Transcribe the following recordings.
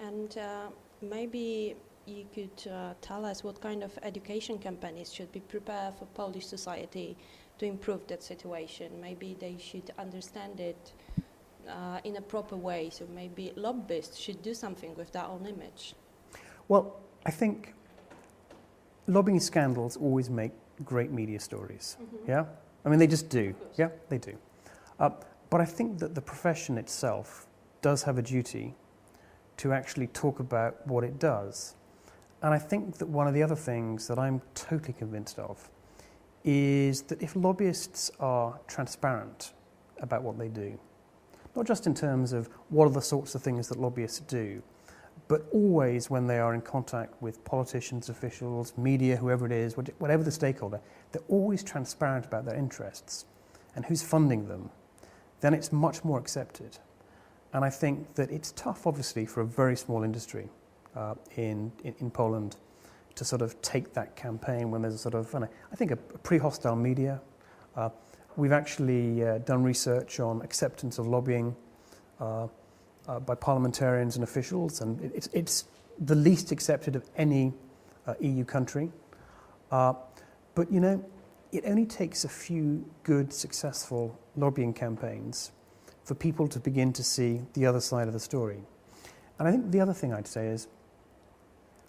And maybe you could tell us what kind of education campaigns should be prepared for Polish society to improve that situation. Maybe they should understand it in a proper way, so maybe lobbyists should do something with their own image. Well, I think lobbying scandals always make great media stories, yeah? I mean, they just do, yeah, they do. But I think that the profession itself does have a duty to actually talk about what it does. And I think that one of the other things that I'm totally convinced of is that if lobbyists are transparent about what they do, not just in terms of what are the sorts of things that lobbyists do, but always when they are in contact with politicians, officials, media, whoever it is, whatever the stakeholder, they're always transparent about their interests and who's funding them, then it's much more accepted. And I think that it's tough, obviously, for a very small industry in Poland to sort of take that campaign when there's a sort of, I think, a pre-hostile media. We've actually done research on acceptance of lobbying by parliamentarians and officials, and it's the least accepted of any EU country. But, you know, it only takes a few good, successful lobbying campaigns for people to begin to see the other side of the story. And I think the other thing I'd say is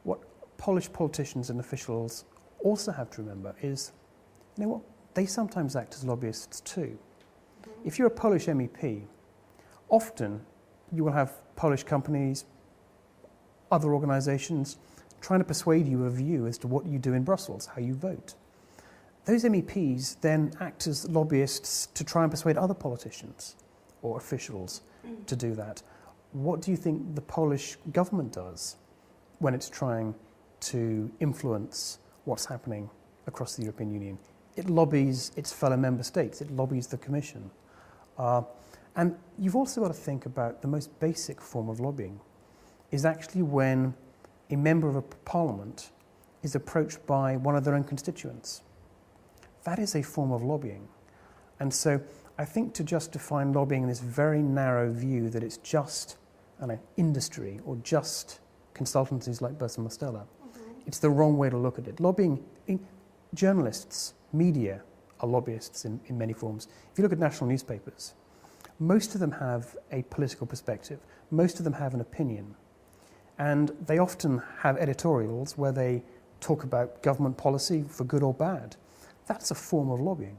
what Polish politicians and officials also have to remember is, you know what, they sometimes act as lobbyists too. If you're a Polish MEP, often you will have Polish companies, other organisations trying to persuade you of a view as to what you do in Brussels, how you vote. Those MEPs then act as lobbyists to try and persuade other politicians or officials to do that. What do you think the Polish government does when it's trying to influence what's happening across the European Union? It lobbies its fellow member states, it lobbies the Commission. And you've also got to think about the most basic form of lobbying is actually when a member of a parliament is approached by one of their own constituents. That is a form of lobbying. And so I think to just define lobbying in this very narrow view that it's just an industry or just consultancies like Burson Marsteller, it's the wrong way to look at it. Lobbying, journalists, media are lobbyists in many forms. If you look at national newspapers, most of them have a political perspective. Most of them have an opinion. And they often have editorials where they talk about government policy for good or bad. That's a form of lobbying.